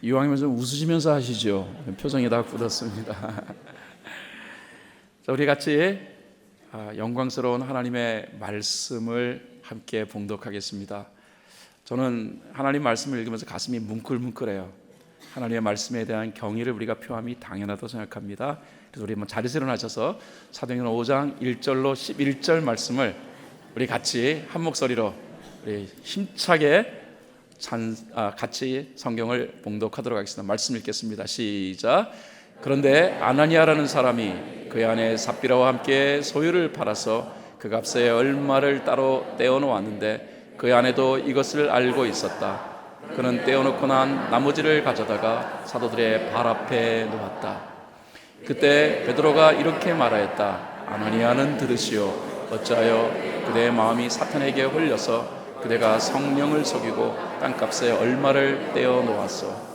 이왕이면 좀 웃으시면서 하시죠. 표정이 다 굳었습니다. 자, 우리 같이 영광스러운 하나님의 말씀을 함께 봉독하겠습니다. 저는 하나님 말씀을 읽으면서 가슴이 뭉클뭉클해요. 하나님의 말씀에 대한 경의를 우리가 표함이 당연하다고 생각합니다. 그래서 우리 한번 자리에서 일어나셔서 사도행전 5장 1절로 11절 말씀을 우리 같이 한 목소리로 우리 힘차게 같이 성경을 봉독하도록 하겠습니다. 말씀 읽겠습니다. 시작. 그런데 아나니아라는 사람이 그 안에 삽비라와 함께 소유를 팔아서 그 값에 얼마를 따로 떼어놓았는데 그 안에도 이것을 알고 있었다. 그는 떼어놓고 난 나머지를 가져다가 사도들의 발 앞에 놓았다. 그때 베드로가 이렇게 말하였다. 아나니아는 들으시오. 어찌하여 그대의 마음이 사탄에게 홀려서 그대가 성령을 속이고 땅값에 얼마를 떼어 놓았소.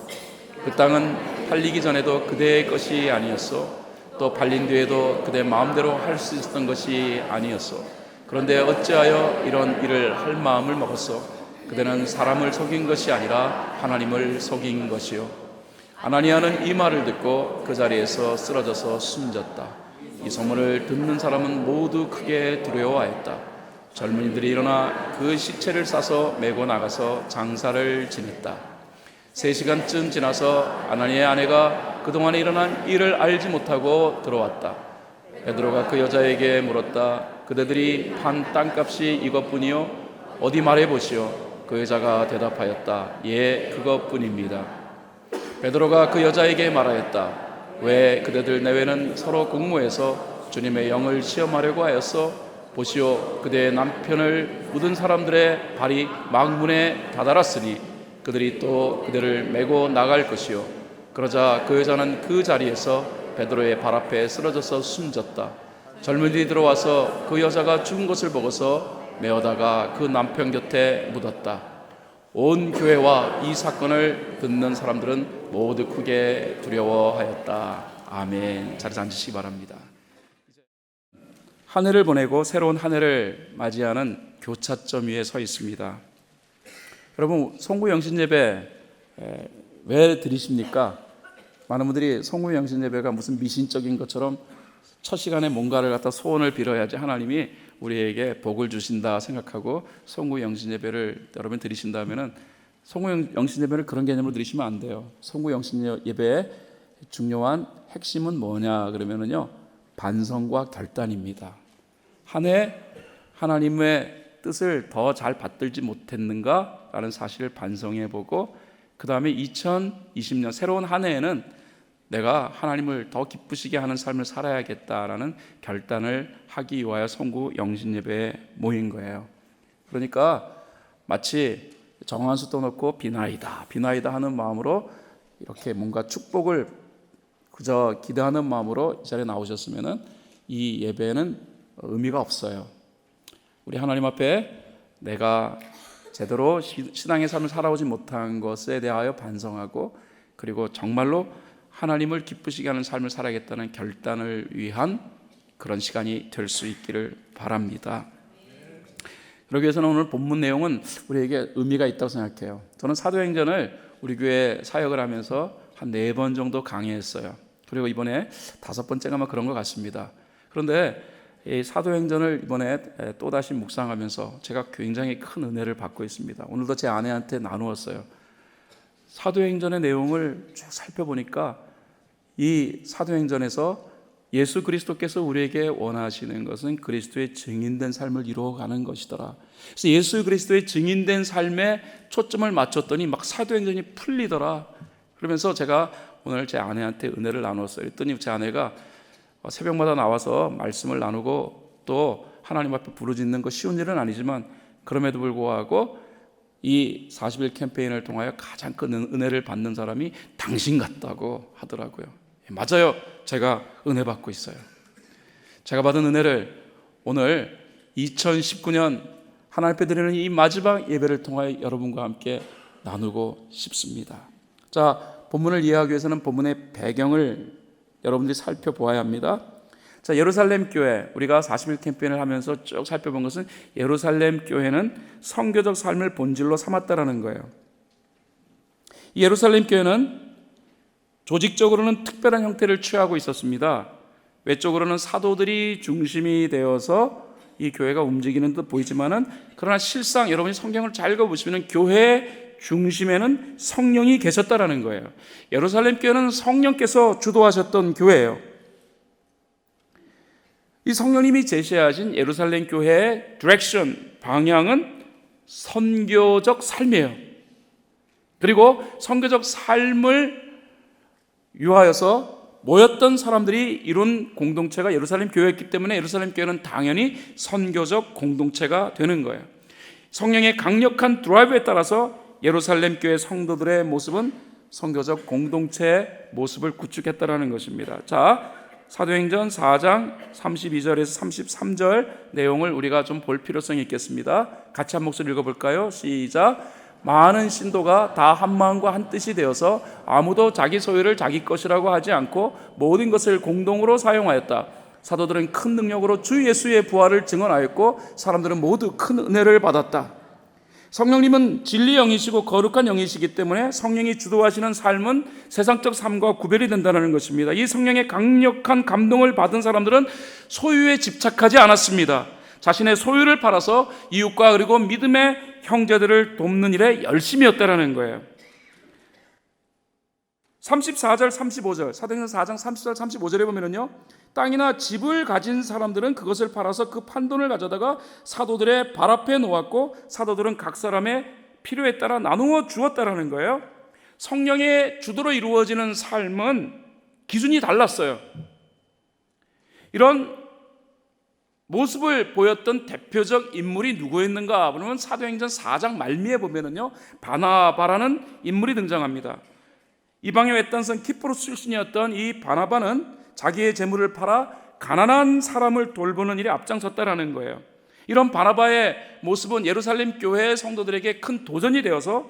그 땅은 팔리기 전에도 그대의 것이 아니었소. 또 팔린 뒤에도 그대 마음대로 할 수 있었던 것이 아니었소. 그런데 어찌하여 이런 일을 할 마음을 먹었소. 그대는 사람을 속인 것이 아니라 하나님을 속인 것이요. 아나니아는 이 말을 듣고 그 자리에서 쓰러져서 숨졌다. 이 소문을 듣는 사람은 모두 크게 두려워하였다. 젊은이들이 일어나 그 시체를 싸서 메고 나가서 장사를 지냈다. 3시간쯤 지나서 아나니아의 아내가 그동안에 일어난 일을 알지 못하고 들어왔다. 베드로가 그 여자에게 물었다. 그대들이 판 땅값이 이것뿐이요? 어디 말해보시오. 그 여자가 대답하였다. 예, 그것뿐입니다. 베드로가 그 여자에게 말하였다. 왜 그대들 내외는 서로 공모해서 주님의 영을 시험하려고 하였어? 보시오, 그대의 남편을 묻은 사람들의 발이 망문에 다다랐으니 그들이 또 그대를 메고 나갈 것이요. 그러자 그 여자는 그 자리에서 베드로의 발 앞에 쓰러져서 숨졌다. 젊은이들이 들어와서 그 여자가 죽은 것을 보고서 메어다가 그 남편 곁에 묻었다. 온 교회와 이 사건을 듣는 사람들은 모두 크게 두려워하였다. 아멘. 자리에서 앉으시기 바랍니다. 한 해를 보내고 새로운 한 해를 맞이하는 교차점 위에 서 있습니다. 여러분, 송구 영신 예배 왜 드리십니까? 많은 분들이 송구 영신 예배가 무슨 미신적인 것처럼 첫 시간에 뭔가를 갖다 소원을 빌어야지 하나님이 우리에게 복을 주신다 생각하고 송구 영신 예배를 여러분 드리신다면은 송구 영신 예배를 그런 개념으로 드리시면 안 돼요. 송구 영신 예배의 중요한 핵심은 뭐냐 그러면은요, 반성과 결단입니다. 한 해 하나님의 뜻을 더 잘 받들지 못했는가 라는 사실을 반성해 보고, 그 다음에 2020년 새로운 한 해에는 내가 하나님을 더 기쁘시게 하는 삶을 살아야겠다라는 결단을 하기 위하여 송구 영신예배에 모인 거예요. 그러니까 마치 정한 수 떠놓고 비나이다 하는 마음으로 이렇게 뭔가 축복을 그저 기대하는 마음으로 이 자리에 나오셨으면 이 예배는 의미가 없어요. 우리 하나님 앞에 내가 제대로 신앙의 삶을 살아오지 못한 것에 대하여 반성하고, 그리고 정말로 하나님을 기쁘시게 하는 삶을 살아야겠다는 결단을 위한 그런 시간이 될 수 있기를 바랍니다. 그러기 위해서는 오늘 본문 내용은 우리에게 의미가 있다고 생각해요. 저는 사도행전을 우리 교회 사역을 하면서 한 4번 정도 강의했어요. 그리고 이번에 5번째가 아마 그런 것 같습니다. 그런데 이 사도행전을 이번에 또다시 묵상하면서 제가 굉장히 큰 은혜를 받고 있습니다. 오늘도 제 아내한테 나누었어요. 사도행전의 내용을 쭉 살펴보니까 이 사도행전에서 예수 그리스도께서 우리에게 원하시는 것은 그리스도의 증인된 삶을 이루어가는 것이더라. 그래서 예수 그리스도의 증인된 삶에 초점을 맞췄더니 막 사도행전이 풀리더라. 그러면서 제가 오늘 제 아내한테 은혜를 나누었어요. 그랬더니 제 아내가 새벽마다 나와서 말씀을 나누고 또 하나님 앞에 부르짖는 거 쉬운 일은 아니지만, 그럼에도 불구하고 이 40일 캠페인을 통하여 가장 큰 은혜를 받는 사람이 당신 같다고 하더라고요. 맞아요. 제가 은혜 받고 있어요. 제가 받은 은혜를 오늘 2019년 하나님 앞에 드리는 이 마지막 예배를 통하여 여러분과 함께 나누고 싶습니다. 자, 본문을 이해하기 위해서는 본문의 배경을 여러분들이 살펴보아야 합니다. 자, 예루살렘 교회, 우리가 40일 캠페인을 하면서 쭉 살펴본 것은 예루살렘 교회는 선교적 삶을 본질로 삼았다라는 거예요. 이 예루살렘 교회는 조직적으로는 특별한 형태를 취하고 있었습니다. 외적으로는 사도들이 중심이 되어서 이 교회가 움직이는 듯 보이지만은, 그러나 실상 여러분이 성경을 잘 읽어보시면 교회 중심에는 성령이 계셨다라는 거예요. 예루살렘 교회는 성령께서 주도하셨던 교회예요. 이 성령님이 제시하신 예루살렘 교회의 디렉션, 방향은 선교적 삶이에요. 그리고 선교적 삶을 위하여서 모였던 사람들이 이룬 공동체가 예루살렘 교회였기 때문에 예루살렘 교회는 당연히 선교적 공동체가 되는 거예요. 성령의 강력한 드라이브에 따라서 예루살렘 교회 성도들의 모습은 선교적 공동체의 모습을 구축했다라는 것입니다. 자, 사도행전 4장 32절에서 33절 내용을 우리가 좀 볼 필요성이 있겠습니다. 같이 한 목소리 읽어볼까요? 시작. 많은 신도가 다 한 마음과 한 뜻이 되어서 아무도 자기 소유를 자기 것이라고 하지 않고 모든 것을 공동으로 사용하였다. 사도들은 큰 능력으로 주 예수의 부활을 증언하였고 사람들은 모두 큰 은혜를 받았다. 성령님은 진리 영이시고 거룩한 영이시기 때문에 성령이 주도하시는 삶은 세상적 삶과 구별이 된다는 것입니다. 이 성령의 강력한 감동을 받은 사람들은 소유에 집착하지 않았습니다. 자신의 소유를 팔아서 이웃과 그리고 믿음의 형제들을 돕는 일에 열심이었다라는 거예요. 34절 35절 사도행전 4장 30절 35절에 보면요, 땅이나 집을 가진 사람들은 그것을 팔아서 그 판돈을 가져다가 사도들의 발 앞에 놓았고 사도들은 각 사람의 필요에 따라 나누어 주었다라는 거예요. 성령의 주도로 이루어지는 삶은 기준이 달랐어요. 이런 모습을 보였던 대표적 인물이 누구였는가 그러면 사도행전 4장 말미에 보면은요, 바나바라는 인물이 등장합니다. 이방의 외딴선 키프로스 출신이었던 이 바나바는 자기의 재물을 팔아 가난한 사람을 돌보는 일에 앞장섰다라는 거예요. 이런 바나바의 모습은 예루살렘 교회 성도들에게 큰 도전이 되어서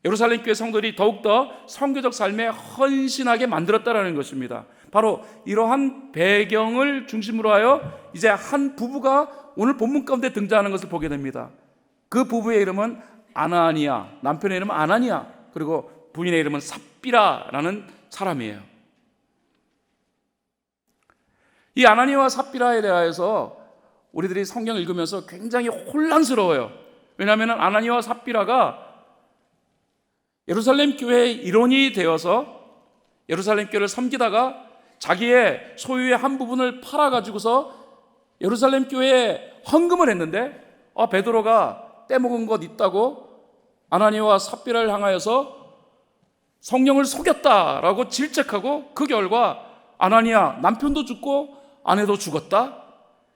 예루살렘 교회 성도들이 더욱더 선교적 삶에 헌신하게 만들었다라는 것입니다. 바로 이러한 배경을 중심으로 하여 이제 한 부부가 오늘 본문 가운데 등장하는 것을 보게 됩니다. 그 부부의 이름은 아나니아, 남편의 이름은 아나니아, 그리고 부인의 이름은 삽비라라는 사람이에요. 이 아나니아와 삽비라에 대하여서 우리들이 성경을 읽으면서 굉장히 혼란스러워요. 왜냐하면 아나니아와 삽비라가 예루살렘 교회의 일원이 되어서 예루살렘 교회를 섬기다가 자기의 소유의 한 부분을 팔아가지고서 예루살렘 교회에 헌금을 했는데, 베드로가 떼먹은 것 있다고 아나니아와 삽비라를 향하여서 성령을 속였다라고 질책하고, 그 결과 아나니아 남편도 죽고 아내도 죽었다.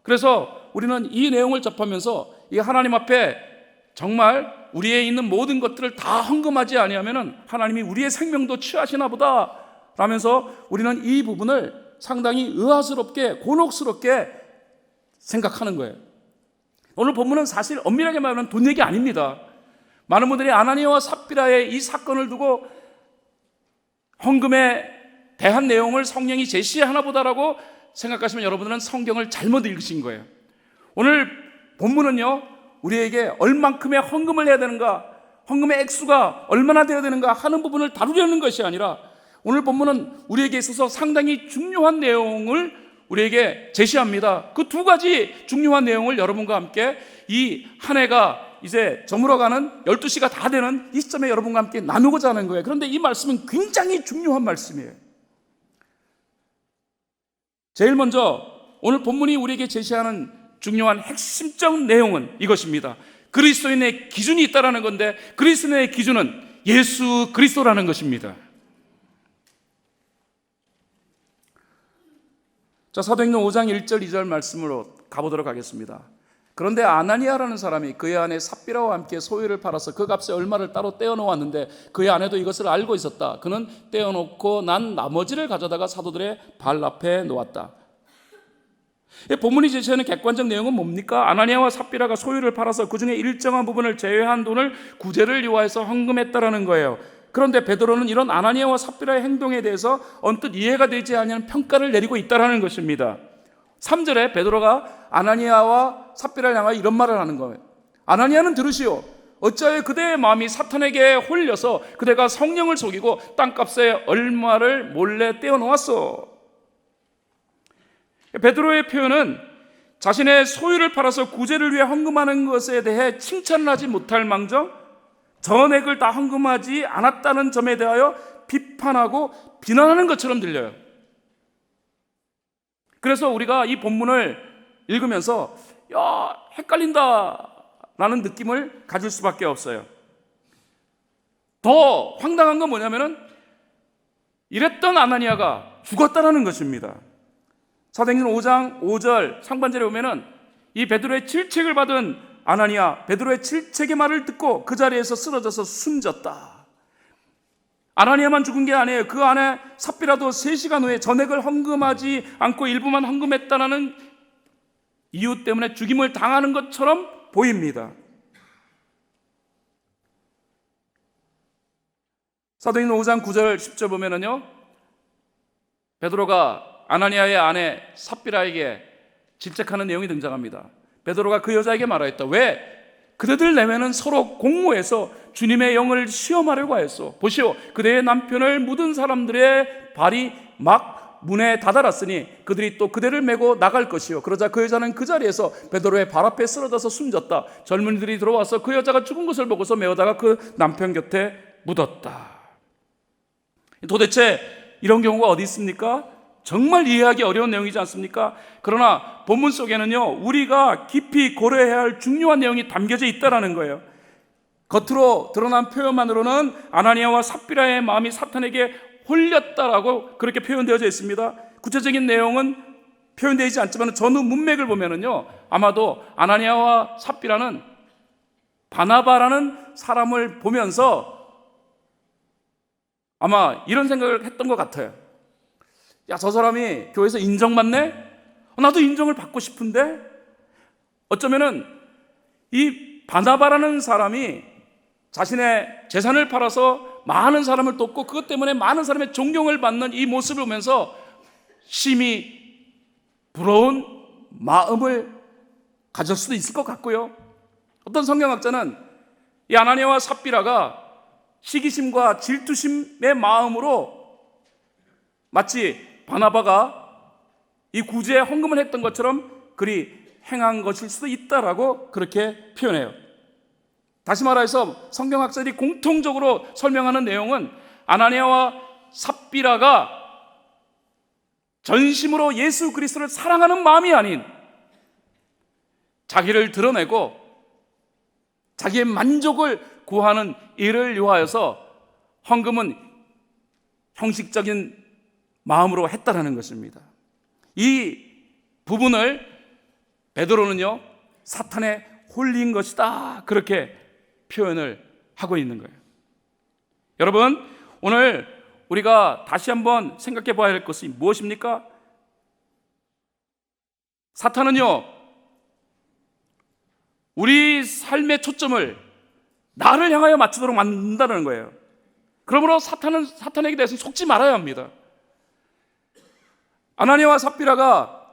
그래서 우리는 이 내용을 접하면서 이 하나님 앞에 정말 우리의 있는 모든 것들을 다 헌금하지 아니하면은 하나님이 우리의 생명도 취하시나 보다 라면서 우리는 이 부분을 상당히 의아스럽게 곤혹스럽게 생각하는 거예요. 오늘 본문은 사실 엄밀하게 말하면 돈 얘기 아닙니다. 많은 분들이 아나니아와 삽비라의 이 사건을 두고 헌금에 대한 내용을 성령이 제시하나 보다라고 생각하시면 여러분들은 성경을 잘못 읽으신 거예요. 오늘 본문은요, 우리에게 얼만큼의 헌금을 해야 되는가, 헌금의 액수가 얼마나 되어야 되는가 하는 부분을 다루려는 것이 아니라 오늘 본문은 우리에게 있어서 상당히 중요한 내용을 우리에게 제시합니다. 그 두 가지 중요한 내용을 여러분과 함께 이 한 해가 이제 저물어가는 12시가 다 되는 이 시점에 여러분과 함께 나누고자 하는 거예요. 그런데 이 말씀은 굉장히 중요한 말씀이에요. 제일 먼저 오늘 본문이 우리에게 제시하는 중요한 핵심적 내용은 이것입니다. 그리스도인의 기준이 있다는 건데, 그리스도인의 기준은 예수 그리스도라는 것입니다. 자, 사도행전 5장 1절 2절 말씀으로 가보도록 하겠습니다. 그런데 아나니아라는 사람이 그의 아내 삽비라와 함께 소유를 팔아서 그 값에 얼마를 따로 떼어놓았는데 그의 아내도 이것을 알고 있었다. 그는 떼어놓고 난 나머지를 가져다가 사도들의 발 앞에 놓았다. 본문이 제시하는 객관적 내용은 뭡니까? 아나니아와 삽비라가 소유를 팔아서 그 중에 일정한 부분을 제외한 돈을 구제를 위하여서 헌금했다라는 거예요. 그런데 베드로는 이런 아나니아와 삽비라의 행동에 대해서 언뜻 이해가 되지 않는 평가를 내리고 있다는 것입니다. 3절에 베드로가 아나니아와 삽비라를 향하여 이런 말을 하는 거예요. 아나니아는 들으시오. 어찌하여 그대의 마음이 사탄에게 홀려서 그대가 성령을 속이고 땅값에 얼마를 몰래 떼어놓았소. 베드로의 표현은 자신의 소유를 팔아서 구제를 위해 헌금하는 것에 대해 칭찬을 하지 못할 망정 전액을 다 헌금하지 않았다는 점에 대하여 비판하고 비난하는 것처럼 들려요. 그래서 우리가 이 본문을 읽으면서 헷갈린다 라는 느낌을 가질 수밖에 없어요. 더 황당한 건 뭐냐면은 이랬던 아나니아가 죽었다라는 것입니다. 사도행전 5장 5절 상반절에 보면은 이 베드로의 질책을 받은 아나니아, 베드로의 질책의 말을 듣고 그 자리에서 쓰러져서 숨졌다. 아나니아만 죽은 게 아니에요. 그 안에 삽비라도 3시간 후에 전액을 헌금하지 않고 일부만 헌금했다는 이유 때문에 죽임을 당하는 것처럼 보입니다. 사도행전 5장 9절 10절 보면은요, 베드로가 아나니아의 아내 삽비라에게 질책하는 내용이 등장합니다. 베드로가 그 여자에게 말하였다. 왜 그대들 내외는 서로 공모해서 주님의 영을 시험하려고 하였소. 보시오, 그대의 남편을 묻은 사람들의 발이 막 문에 다다랐으니 그들이 또 그대를 메고 나갈 것이요. 그러자 그 여자는 그 자리에서 베드로의 발 앞에 쓰러져서 숨졌다. 젊은이들이 들어와서 그 여자가 죽은 것을 보고서 메어다가 그 남편 곁에 묻었다. 도대체 이런 경우가 어디 있습니까? 정말 이해하기 어려운 내용이지 않습니까? 그러나 본문 속에는요, 우리가 깊이 고려해야 할 중요한 내용이 담겨져 있다는 거예요. 겉으로 드러난 표현만으로는 아나니아와 삽비라의 마음이 사탄에게 홀렸다라고 그렇게 표현되어져 있습니다. 구체적인 내용은 표현되지 않지만 전후 문맥을 보면은요, 아마도 아나니아와 삽비라는 바나바라는 사람을 보면서 아마 이런 생각을 했던 것 같아요. 야, 저 사람이 교회에서 인정받네? 나도 인정을 받고 싶은데? 어쩌면은 이 바나바라는 사람이 자신의 재산을 팔아서 많은 사람을 돕고 그것 때문에 많은 사람의 존경을 받는 이 모습을 보면서 심히 부러운 마음을 가질 수도 있을 것 같고요. 어떤 성경학자는 이 아나니아와 삽비라가 시기심과 질투심의 마음으로 마치 바나바가 이 구제에 헌금을 했던 것처럼 그리 행한 것일 수도 있다라고 그렇게 표현해요. 다시 말해서 성경학자들이 공통적으로 설명하는 내용은 아나니아와 삽비라가 전심으로 예수 그리스도를 사랑하는 마음이 아닌 자기를 드러내고 자기의 만족을 구하는 일을 요하여서 헌금은 형식적인 마음으로 했다라는 것입니다. 이 부분을 베드로는요, 사탄에 홀린 것이다 그렇게 표현을 하고 있는 거예요. 여러분, 오늘 우리가 다시 한번 생각해 봐야 할 것이 무엇입니까? 사탄은요, 우리 삶의 초점을 나를 향하여 맞추도록 만든다는 거예요. 그러므로 사탄에게 대해서 속지 말아야 합니다. 아나니아와 삽비라가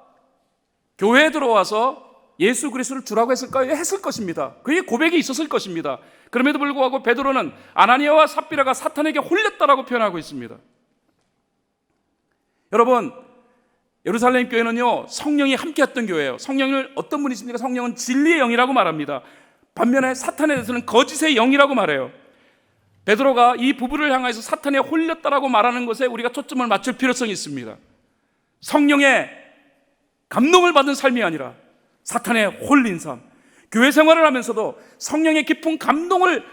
교회에 들어와서 예수 그리스도를 주라고 했을까요? 했을 것입니다. 그의 고백이 있었을 것입니다. 그럼에도 불구하고 베드로는 아나니아와 삽비라가 사탄에게 홀렸다라고 표현하고 있습니다. 여러분, 예루살렘 교회는요, 성령이 함께했던 교회예요. 성령을 어떤 분이 있습니까? 성령은 진리의 영이라고 말합니다. 반면에 사탄에 대해서는 거짓의 영이라고 말해요. 베드로가 이 부부를 향해서 사탄에 홀렸다라고 말하는 것에 우리가 초점을 맞출 필요성이 있습니다. 성령의 감동을 받은 삶이 아니라 사탄에 홀린 삶, 교회 생활을 하면서도 성령의 깊은 감동을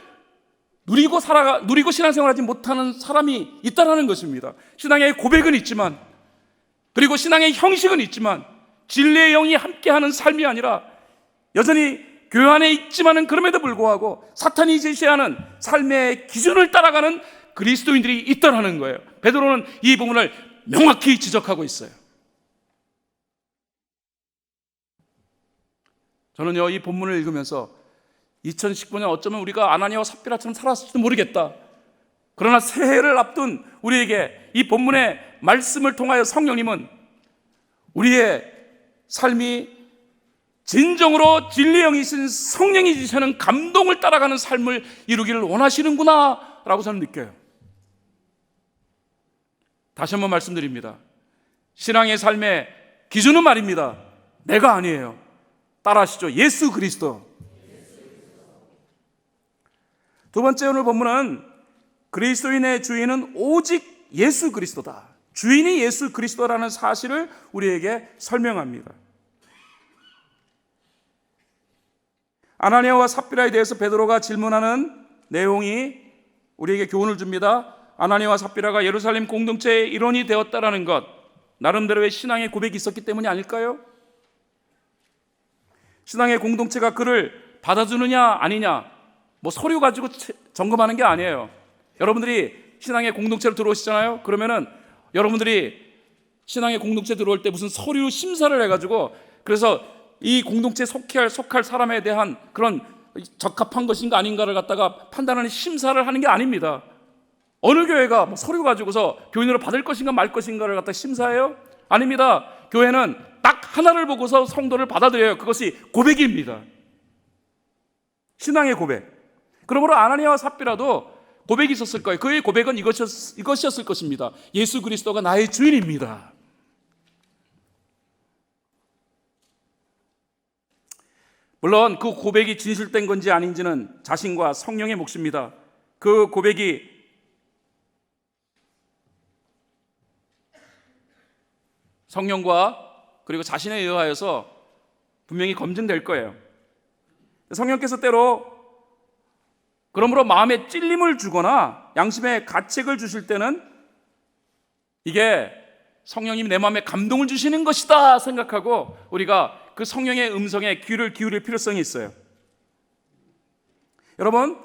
누리고 신앙생활하지 못하는 사람이 있다는 것입니다. 신앙의 고백은 있지만, 그리고 신앙의 형식은 있지만 진리의 영이 함께하는 삶이 아니라 여전히 교회 안에 있지만은 그럼에도 불구하고 사탄이 제시하는 삶의 기준을 따라가는 그리스도인들이 있다는 거예요. 베드로는 이 부분을 명확히 지적하고 있어요. 저는요, 이 본문을 읽으면서 2019년 어쩌면 우리가 아나니아와 삽비라처럼 살았을지도 모르겠다. 그러나 새해를 앞둔 우리에게 이 본문의 말씀을 통하여 성령님은 우리의 삶이 진정으로 진리의 영이신 성령이 주시는 감동을 따라가는 삶을 이루기를 원하시는구나 라고 저는 느껴요. 다시 한번 말씀드립니다. 신앙의 삶의 기준은 말입니다. 내가 아니에요. 따라하시죠. 예수 그리스도. 두 번째 오늘 본문은 그리스도인의 주인은 오직 예수 그리스도다. 주인이 예수 그리스도라는 사실을 우리에게 설명합니다. 아나니아와 삽비라에 대해서 베드로가 질문하는 내용이 우리에게 교훈을 줍니다. 아나니아와 삽비라가 예루살렘 공동체의 일원이 되었다라는 것, 나름대로의 신앙의 고백이 있었기 때문이 아닐까요? 신앙의 공동체가 그를 받아주느냐 아니냐, 서류 가지고 점검하는 게 아니에요. 여러분들이 신앙의 공동체로 들어오시잖아요. 그러면은 여러분들이 신앙의 공동체 들어올 때 무슨 서류 심사를 해가지고, 그래서 이 공동체에 속할 사람에 대한 그런 적합한 것인가 아닌가를 갖다가 판단하는 심사를 하는 게 아닙니다. 어느 교회가 서류 가지고서 교인으로 받을 것인가 말 것인가를 갖다 심사해요? 아닙니다. 교회는 딱 하나를 보고서 성도를 받아들여요. 그것이 고백입니다. 신앙의 고백. 그러므로 아나니아와 삽비라도 고백이 있었을 거예요. 그의 고백은 이것이었을 것입니다. 예수 그리스도가 나의 주인입니다. 물론 그 고백이 진실된 건지 아닌지는 자신과 성령의 몫입니다. 그 고백이 성령과 그리고 자신에 의하여서 분명히 검증될 거예요. 성령께서 때로 그러므로 마음에 찔림을 주거나 양심에 가책을 주실 때는 이게 성령님이 내 마음에 감동을 주시는 것이다 생각하고 우리가 그 성령의 음성에 귀를 기울일 필요성이 있어요. 여러분,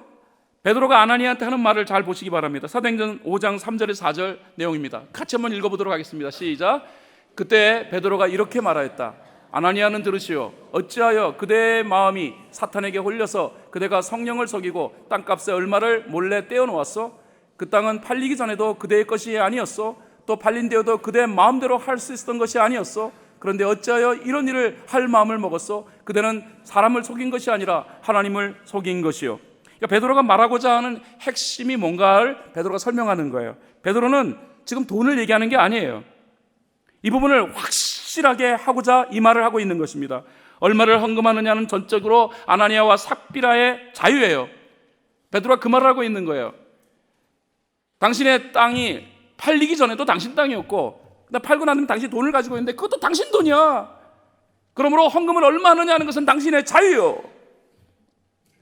베드로가 아나니아한테 하는 말을 잘 보시기 바랍니다. 사도행전 5장 3절에서 4절 내용입니다. 같이 한번 읽어보도록 하겠습니다. 시작. 그때 베드로가 이렇게 말하였다. 아나니아는 들으시오. 어찌하여 그대의 마음이 사탄에게 홀려서 그대가 성령을 속이고 땅값의 얼마를 몰래 떼어놓았소? 그 땅은 팔리기 전에도 그대의 것이 아니었소? 또 팔린 뒤에도 그대의 마음대로 할 수 있었던 것이 아니었소? 그런데 어찌하여 이런 일을 할 마음을 먹었소? 그대는 사람을 속인 것이 아니라 하나님을 속인 것이요. 그러니까 베드로가 말하고자 하는 핵심이 뭔가를 베드로가 설명하는 거예요. 베드로는 지금 돈을 얘기하는 게 아니에요. 이 부분을 확실하게 하고자 이 말을 하고 있는 것입니다. 얼마를 헌금하느냐는 전적으로 아나니아와 삽비라의 자유예요. 베드로가 그 말을 하고 있는 거예요. 당신의 땅이 팔리기 전에도 당신 땅이었고, 팔고 나면 당신 돈을 가지고 있는데 그것도 당신 돈이야. 그러므로 헌금을 얼마 하느냐 하는 것은 당신의 자유요.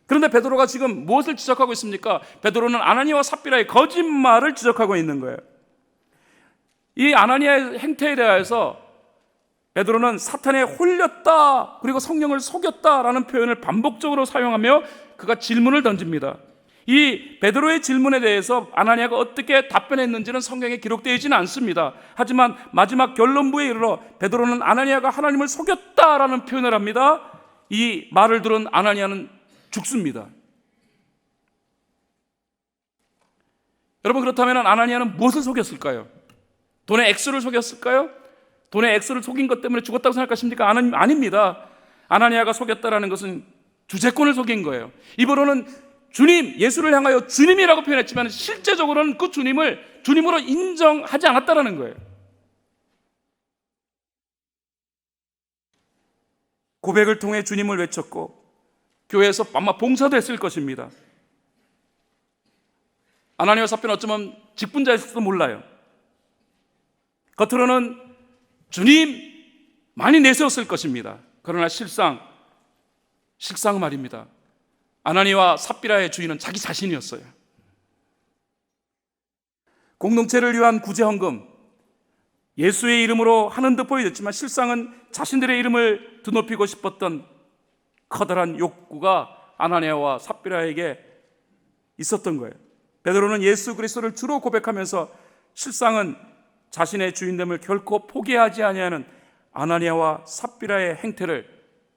그런데 베드로가 지금 무엇을 지적하고 있습니까? 베드로는 아나니아와 삽비라의 거짓말을 지적하고 있는 거예요. 이 아나니아의 행태에 대해서 베드로는 사탄에 홀렸다, 그리고 성령을 속였다라는 표현을 반복적으로 사용하며 그가 질문을 던집니다. 이 베드로의 질문에 대해서 아나니아가 어떻게 답변했는지는 성경에 기록되어 있지는 않습니다. 하지만 마지막 결론부에 이르러 베드로는 아나니아가 하나님을 속였다라는 표현을 합니다. 이 말을 들은 아나니아는 죽습니다. 여러분, 그렇다면 아나니아는 무엇을 속였을까요? 돈의 액수를 속였을까요? 돈의 액수를 속인 것 때문에 죽었다고 생각하십니까? 아닙니다. 아나니아가 속였다라는 것은 주재권을 속인 거예요. 이번호는 주님, 예수를 향하여 주님이라고 표현했지만 실제적으로는 그 주님을 주님으로 인정하지 않았다라는 거예요. 고백을 통해 주님을 외쳤고 교회에서 아마 봉사도 했을 것입니다. 아나니아와 삽비라는 어쩌면 직분자였을지도 몰라요. 겉으로는 주님 많이 내세웠을 것입니다. 그러나 실상 말입니다. 아나니아와 삽비라의 주인은 자기 자신이었어요. 공동체를 위한 구제 헌금, 예수의 이름으로 하는 듯 보여졌지만 실상은 자신들의 이름을 드높이고 싶었던 커다란 욕구가 아나니아와 삽비라에게 있었던 거예요. 베드로는 예수 그리스도를 주로 고백하면서 실상은 자신의 주인됨을 결코 포기하지 아니하는 아나니아와 삽비라의 행태를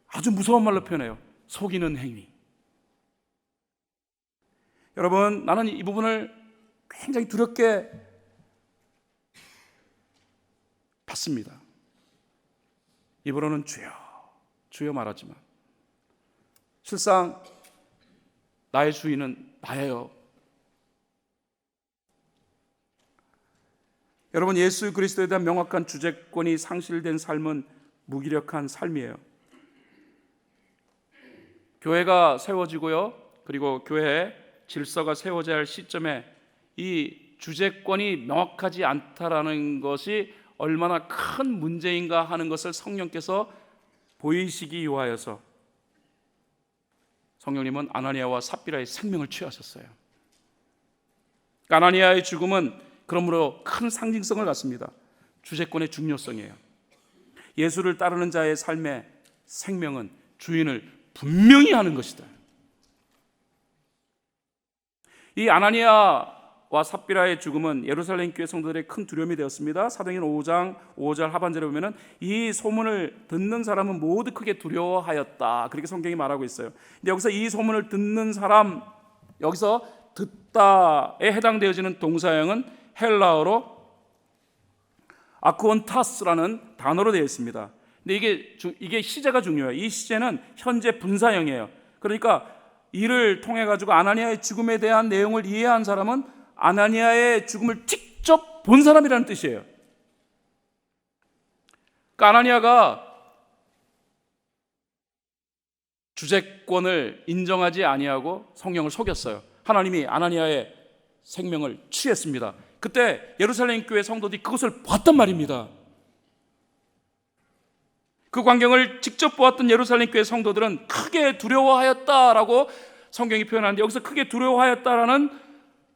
아주 무서운 말로 표현해요. 속이는 행위. 여러분, 나는 이 부분을 굉장히 두렵게 봤습니다. 입으로는 주여, 주여 말하지만 실상 나의 주인은 나예요. 여러분, 예수 그리스도에 대한 명확한 주재권이 상실된 삶은 무기력한 삶이에요. 교회가 세워지고요, 그리고 교회에 질서가 세워져야 할 시점에 이 주재권이 명확하지 않다라는 것이 얼마나 큰 문제인가 하는 것을 성령께서 보이시기 위하여서 성령님은 아나니아와 삽비라의 생명을 취하셨어요. 아나니아의 죽음은 그러므로 큰 상징성을 갖습니다. 주재권의 중요성이에요. 예수를 따르는 자의 삶의 생명은 주인을 분명히 하는 것이다. 이 아나니아와 삽비라의 죽음은 예루살렘 교회 성도들의 큰 두려움이 되었습니다. 사도행전 5장 5절 하반절에 보면은 이 소문을 듣는 사람은 모두 크게 두려워하였다, 그렇게 성경이 말하고 있어요. 근데 여기서 이 소문을 듣는 사람, 여기서 듣다에 해당되어지는 동사형은 헬라어로 아쿠온타스라는 단어로 되어 있습니다. 근데 이게 시제가 중요해요. 이 시제는 현재 분사형이에요. 그러니까 이를 통해 가지고 아나니아의 죽음에 대한 내용을 이해한 사람은 아나니아의 죽음을 직접 본 사람이라는 뜻이에요. 그러니까 아나니아가 주재권을 인정하지 아니하고 성령을 속였어요. 하나님이 아나니아의 생명을 취했습니다. 그때 예루살렘 교회 성도들이 그것을 봤단 말입니다. 그 광경을 직접 보았던 예루살렘 교회 성도들은 크게 두려워하였다라고 성경이 표현하는데, 여기서 크게 두려워하였다라는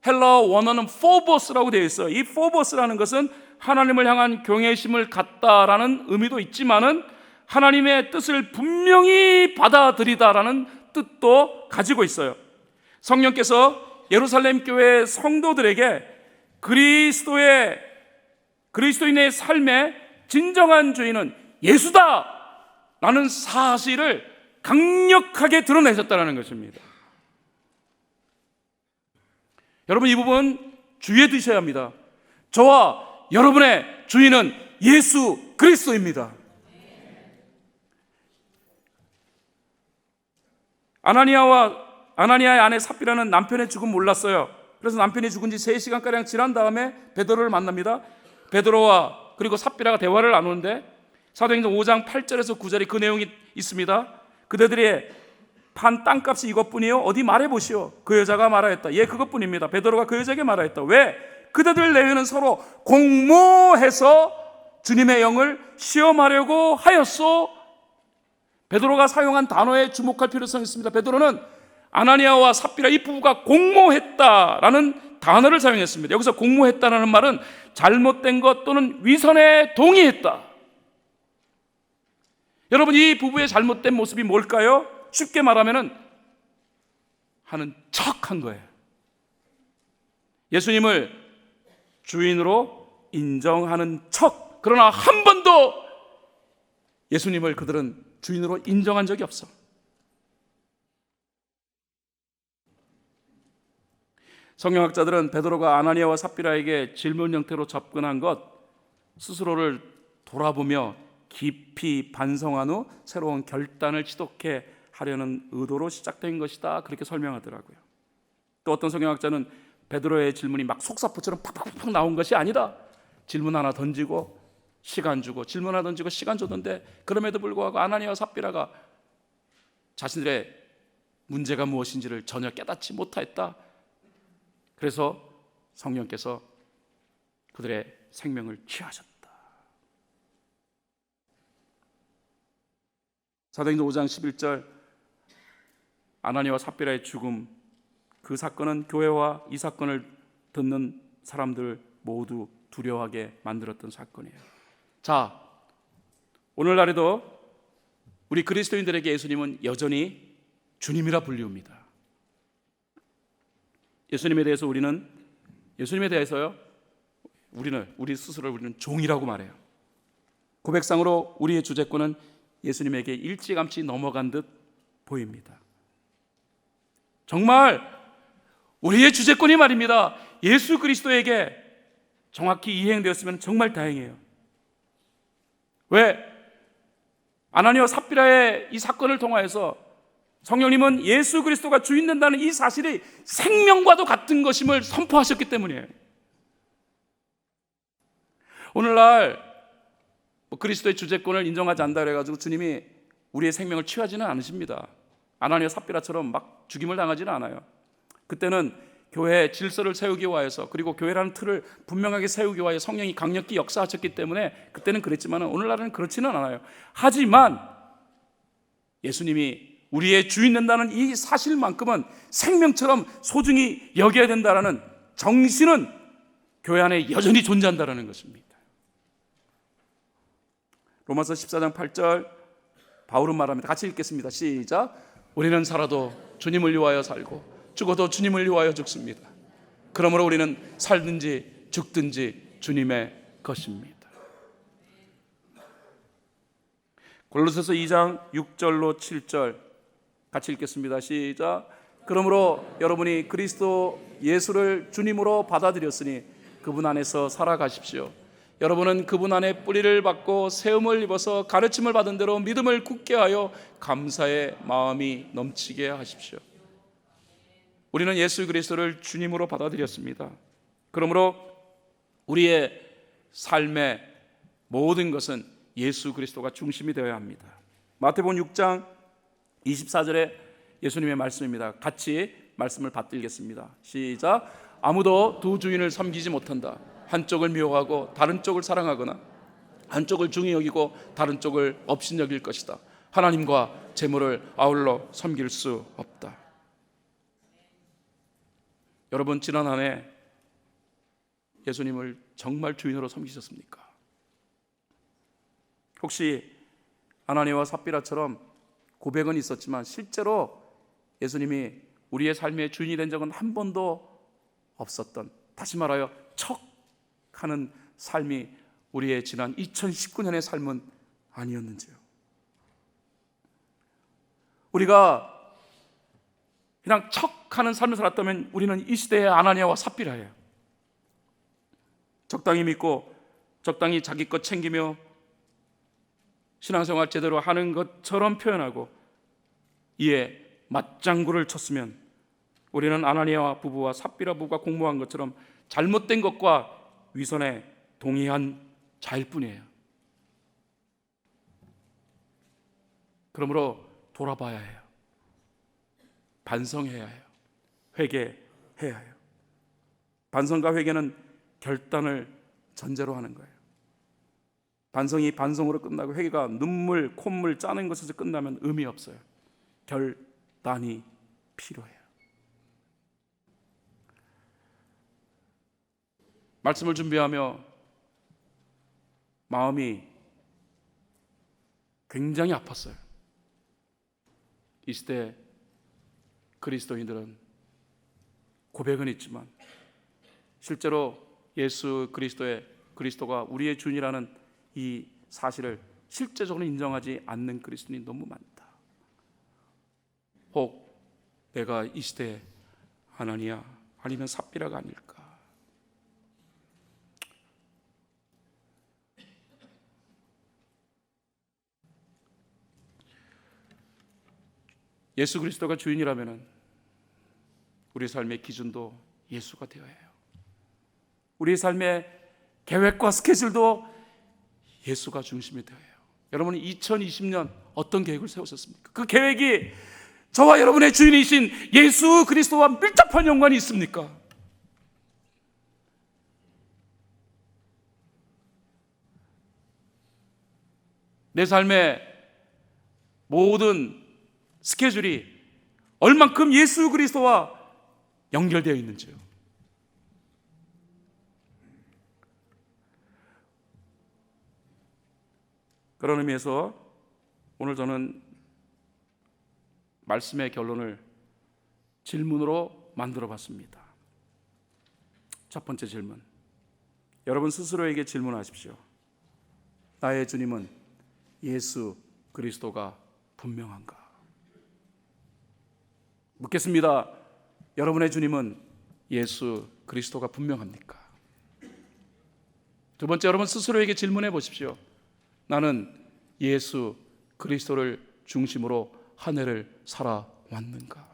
헬라어 원어는 포보스라고 되어 있어요. 이 포보스라는 것은 하나님을 향한 경외심을 갖다라는 의미도 있지만은 하나님의 뜻을 분명히 받아들이다라는 뜻도 가지고 있어요. 성령께서 예루살렘 교회 성도들에게 그리스도인의 삶의 진정한 주인은 예수다라는 사실을 강력하게 드러내셨다는 것입니다. 여러분, 이 부분 주의해 두셔야 합니다. 저와 여러분의 주인은 예수 그리스도입니다. 아나니아의 아내 삽비라는 남편의 죽음 몰랐어요. 그래서 남편이 죽은 지 3시간가량 지난 다음에 베드로를 만납니다. 베드로와 그리고 삽비라가 대화를 나누는데 사도행전 5장 8절에서 9절에 그 내용이 있습니다. 그대들이 판 땅값이 이것뿐이요? 어디 말해보시오. 그 여자가 말하였다. 예, 그것뿐입니다. 베드로가 그 여자에게 말하였다. 왜? 그대들 내외는 서로 공모해서 주님의 영을 시험하려고 하였소. 베드로가 사용한 단어에 주목할 필요성이 있습니다. 베드로는 아나니아와 삽비라 이 부부가 공모했다라는 단어를 사용했습니다. 여기서 공모했다라는 말은 잘못된 것 또는 위선에 동의했다. 여러분, 이 부부의 잘못된 모습이 뭘까요? 쉽게 말하면은 하는 척한 거예요. 예수님을 주인으로 인정하는 척. 그러나 한 번도 예수님을 그들은 주인으로 인정한 적이 없어. 성경학자들은 베드로가 아나니아와 삽비라에게 질문 형태로 접근한 것, 스스로를 돌아보며 깊이 반성한 후 새로운 결단을 지독해 하려는 의도로 시작된 것이다, 그렇게 설명하더라고요. 또 어떤 성경학자는 베드로의 질문이 막 속사포처럼 팍팍팍 나온 것이 아니다. 질문 하나 던지고 시간 주고 질문 하나 던지고 시간 줬는데 그럼에도 불구하고 아나니아와 삽비라가 자신들의 문제가 무엇인지를 전혀 깨닫지 못하였다. 그래서 성령께서 그들의 생명을 취하셨다. 사도행전 5장 11절 아나니아와 삽비라의 죽음, 그 사건은 교회와 이 사건을 듣는 사람들 모두 두려워하게 만들었던 사건이에요. 자, 오늘날에도 우리 그리스도인들에게 예수님은 여전히 주님이라 불리웁니다. 예수님에 대해서요, 우리 스스로를 우리는 종이라고 말해요. 고백상으로 우리의 주재권은 예수님에게 일찌감치 넘어간 듯 보입니다. 정말 우리의 주재권이 말입니다, 예수 그리스도에게 정확히 이행되었으면 정말 다행이에요. 왜? 아나니와 삽비라의 이 사건을 통하여서 성령님은 예수 그리스도가 주인 된다는 이 사실이 생명과도 같은 것임을 선포하셨기 때문이에요. 오늘날 그리스도의 주재권을 인정하지 않는다 그래가지고 주님이 우리의 생명을 취하지는 않으십니다. 아나니와 삽비라처럼 막 죽임을 당하지는 않아요. 그때는 교회의 질서를 세우기 위하여서, 그리고 교회라는 틀을 분명하게 세우기 위하여 성령이 강력히 역사하셨기 때문에 그때는 그랬지만 오늘날은 그렇지는 않아요. 하지만 예수님이 우리의 주인 된다는 이 사실만큼은 생명처럼 소중히 여겨야 된다는 정신은 교회 안에 여전히 존재한다는 것입니다. 로마서 14장 8절 바울은 말합니다. 같이 읽겠습니다. 시작. 우리는 살아도 주님을 위하여 살고 죽어도 주님을 위하여 죽습니다. 그러므로 우리는 살든지 죽든지 주님의 것입니다. 골로새서 2장 6절로 7절 같이 읽겠습니다. 시작. 그러므로 여러분이 그리스도 예수를 주님으로 받아들였으니 그분 안에서 살아가십시오. 여러분은 그분 안에 뿌리를 받고 세움을 입어서 가르침을 받은 대로 믿음을 굳게 하여 감사의 마음이 넘치게 하십시오. 우리는 예수 그리스도를 주님으로 받아들였습니다. 그러므로 우리의 삶의 모든 것은 예수 그리스도가 중심이 되어야 합니다. 마태복음 6장 24절에 예수님의 말씀입니다. 같이 말씀을 받들겠습니다. 시작. 아무도 두 주인을 섬기지 못한다. 한쪽을 미워하고 다른 쪽을 사랑하거나 한쪽을 중히 여기고 다른 쪽을 업신 여길 것이다. 하나님과 재물을 아울러 섬길 수 없다. 여러분, 지난 한 해 예수님을 정말 주인으로 섬기셨습니까? 혹시 아나니와 삽비라처럼 고백은 있었지만 실제로 예수님이 우리의 삶의 주인이 된 적은 한 번도 없었던, 다시 말하여 척하는 삶이 우리의 지난 2019년의 삶은 아니었는지요? 우리가 그냥 척하는 삶을 살았다면 우리는 이 시대의 아나니아와 삽비라예요. 적당히 믿고 적당히 자기 것 챙기며 신앙생활 제대로 하는 것처럼 표현하고 이에 맞장구를 쳤으면 우리는 아나니아와 부부와 삽비라 부부가 공모한 것처럼 잘못된 것과 위선에 동의한 자일 뿐이에요. 그러므로 돌아봐야 해요. 반성해야 해요. 회개해야 해요. 반성과 회개는 결단을 전제로 하는 거예요. 반성이 반성으로 끝나고 회개가 눈물, 콧물 짜는 것에서 끝나면 의미 없어요. 결단이 필요해요. 말씀을 준비하며 마음이 굉장히 아팠어요. 이 시대 그리스도인들은 고백은 있지만 실제로 예수 그리스도가 우리의 주인이라는 이 사실을 실제적으로 인정하지 않는 그리스도인이 너무 많다. 혹 내가 이 시대의 아나니아 아니면 삽비라가 아닐까? 예수 그리스도가 주인이라면 우리 삶의 기준도 예수가 되어야 해요. 우리 삶의 계획과 스케줄도 예수가 중심이 되어야 해요. 여러분은 2020년 어떤 계획을 세우셨습니까? 그 계획이 저와 여러분의 주인이신 예수 그리스도와 밀접한 연관이 있습니까? 내 삶의 모든 스케줄이 얼만큼 예수 그리스도와 연결되어 있는지요. 그런 의미에서 오늘 저는 말씀의 결론을 질문으로 만들어 봤습니다. 첫 번째 질문, 여러분 스스로에게 질문하십시오. 나의 주님은 예수 그리스도가 분명한가? 묻겠습니다. 여러분의 주님은 예수 그리스도가 분명합니까? 두 번째, 여러분 스스로에게 질문해 보십시오. 나는 예수 그리스도를 중심으로 한 해를 살아왔는가?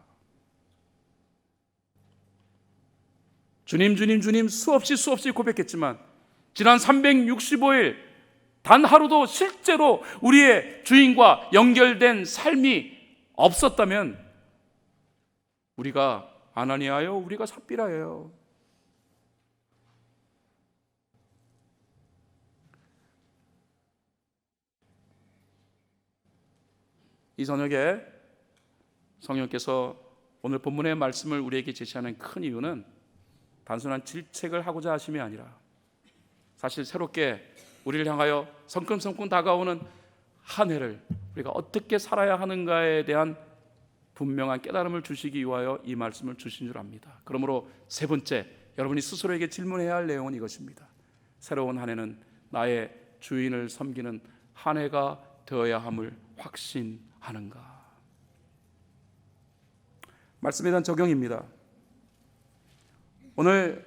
주님, 주님, 주님 수없이 고백했지만 지난 365일 단 하루도 실제로 우리의 주인과 연결된 삶이 없었다면 우리가 아나니아요, 우리가 삽비라예요. 이 저녁에 성령께서 오늘 본문의 말씀을 우리에게 제시하는 큰 이유는 단순한 질책을 하고자 하심이 아니라 사실 새롭게 우리를 향하여 성큼성큼 다가오는 한 해를 우리가 어떻게 살아야 하는가에 대한 분명한 깨달음을 주시기 위하여 이 말씀을 주신 줄 압니다. 그러므로 세 번째, 여러분이 스스로에게 질문해야 할 내용은 이것입니다. 새로운 한 해는 나의 주인을 섬기는 한 해가 되어야 함을 확신하는가? 말씀에 대한 적용입니다. 오늘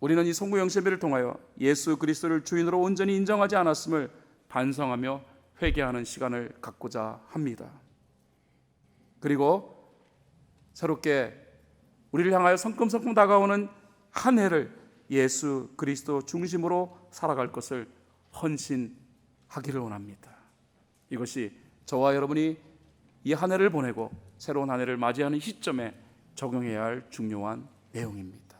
우리는 이 송구 영신배를 통하여 예수 그리스도를 주인으로 온전히 인정하지 않았음을 반성하며 회개하는 시간을 갖고자 합니다. 그리고 새롭게 우리를 향하여 성큼성큼 다가오는 한 해를 예수 그리스도 중심으로 살아갈 것을 헌신하기를 원합니다. 이것이 저와 여러분이 이 한 해를 보내고 새로운 한 해를 맞이하는 시점에 적용해야 할 중요한 내용입니다.